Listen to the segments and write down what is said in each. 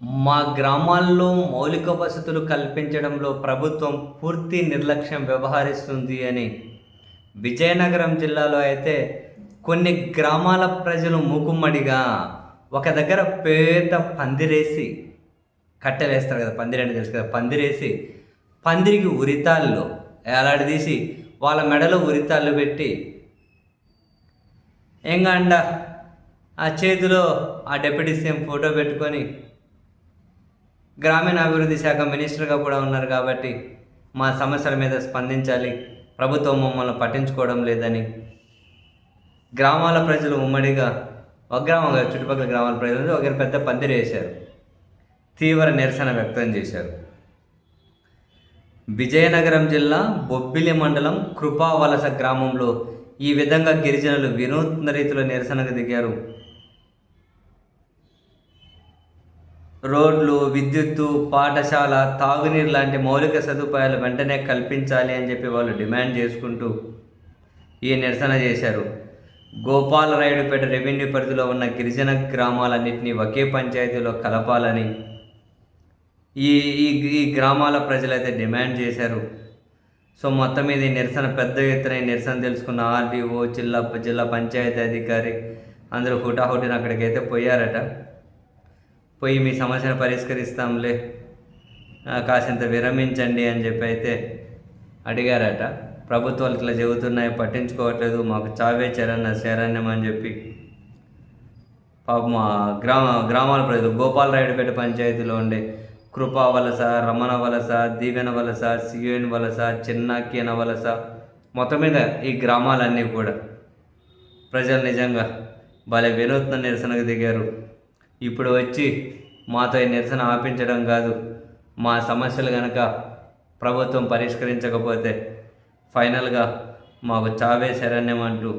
మా గ్రామాల్లో మౌలిక వసతులు కల్పించడంలో ప్రభుత్వం పూర్తి నిర్లక్ష్యం వ్యవహరిస్తుంది అని విజయనగరం జిల్లాలో అయితే కొన్ని గ్రామాల ప్రజలు మూకుమ్మడిగా ఒక దగ్గర పేద పందిరేసి కట్టెలేస్తారు కదా, పందిరి అని తెలుసు కదా, పందిరేసి పందిరికి ఉరితాళ్ళు వేలాడదీసి వాళ్ళ మెడలో ఉరితాళ్ళు పెట్టి ఎంగండ ఆ చేతిలో ఆ డిప్యూటీ సీఎం ఫోటో పెట్టుకొని గ్రామీణాభివృద్ధి శాఖ మినిస్టర్గా కూడా ఉన్నారు కాబట్టి మా సమస్యల మీద స్పందించాలి, ప్రభుత్వం మమ్మల్ని పట్టించుకోవడం లేదని గ్రామాల ప్రజలు ఉమ్మడిగా ఒక గ్రామం చుట్టుపక్కల గ్రామాల ప్రజలు ఒక పెద్ద పందిరి వేశారు, తీవ్ర నిరసన వ్యక్తం చేశారు. విజయనగరం జిల్లా బొబ్బిలి మండలం కృపావలస గ్రామంలో ఈ విధంగా గిరిజనులు వినూత్న రీతిలో నిరసనకు దిగారు. రోడ్లు, విద్యుత్తు, పాఠశాల, తాగునీరు లాంటి మౌలిక సదుపాయాలు వెంటనే కల్పించాలి అని చెప్పి వాళ్ళు డిమాండ్ చేసుకుంటూ ఈ నిరసన చేశారు. గోపాలరాయుడుపేట రెవెన్యూ పరిధిలో ఉన్న గిరిజన గ్రామాలన్నింటినీ ఒకే పంచాయతీలో కలపాలని ఈ ఈ గ్రామాల ప్రజలైతే డిమాండ్ చేశారు. సో మొత్తం మీద ఈ నిరసన పెద్ద ఎత్తున నిరసన తెలుసుకున్న ఆర్డీఓ, జిల్లా పంచాయతీ అధికారి అందరూ హుటాహుటిన అక్కడికైతే పోయారట. పోయి మీ సమస్యను పరిష్కరిస్తాంలే, కాసింత విరమించండి అని చెప్పి అయితే అడిగారట. ప్రభుత్వాలు ఇట్లా చెబుతున్నాయి, పట్టించుకోవట్లేదు, మాకు చావే శరణ్యం అని చెప్పి పాపం గ్రామాల ప్రజలు గోపాలరాయుడుపేట పంచాయతీలో ఉండే కృపావలస, రమణ వలస, దీవెన వలస, సియోన్ వలస, చిన్నాకీన వలస, మొత్తం మీద ఈ గ్రామాలన్నీ కూడా ప్రజలు నిజంగా భలే వినూత్న నిరసనకు దిగారు. ఇప్పుడు వచ్చి మాతో ఈ నిరసన ఆపించడం కాదు, మా సమస్యలు కనుక ప్రభుత్వం పరిష్కరించకపోతే ఫైనల్గా మాకు చావే శరణ్యం అంటూ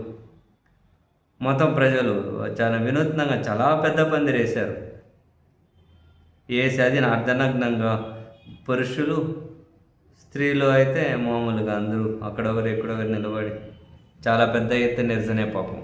మొత్తం ప్రజలు చాలా వినూత్నంగా చాలా పెద్ద పందిరేశారు. వేసి అది అర్ధనగ్నంగా పురుషులు, స్త్రీలు అయితే మామూలుగా అందరూ అక్కడొకరు ఇక్కడొకరు నిలబడి చాలా పెద్ద ఎత్తున నిరసనే పాపం.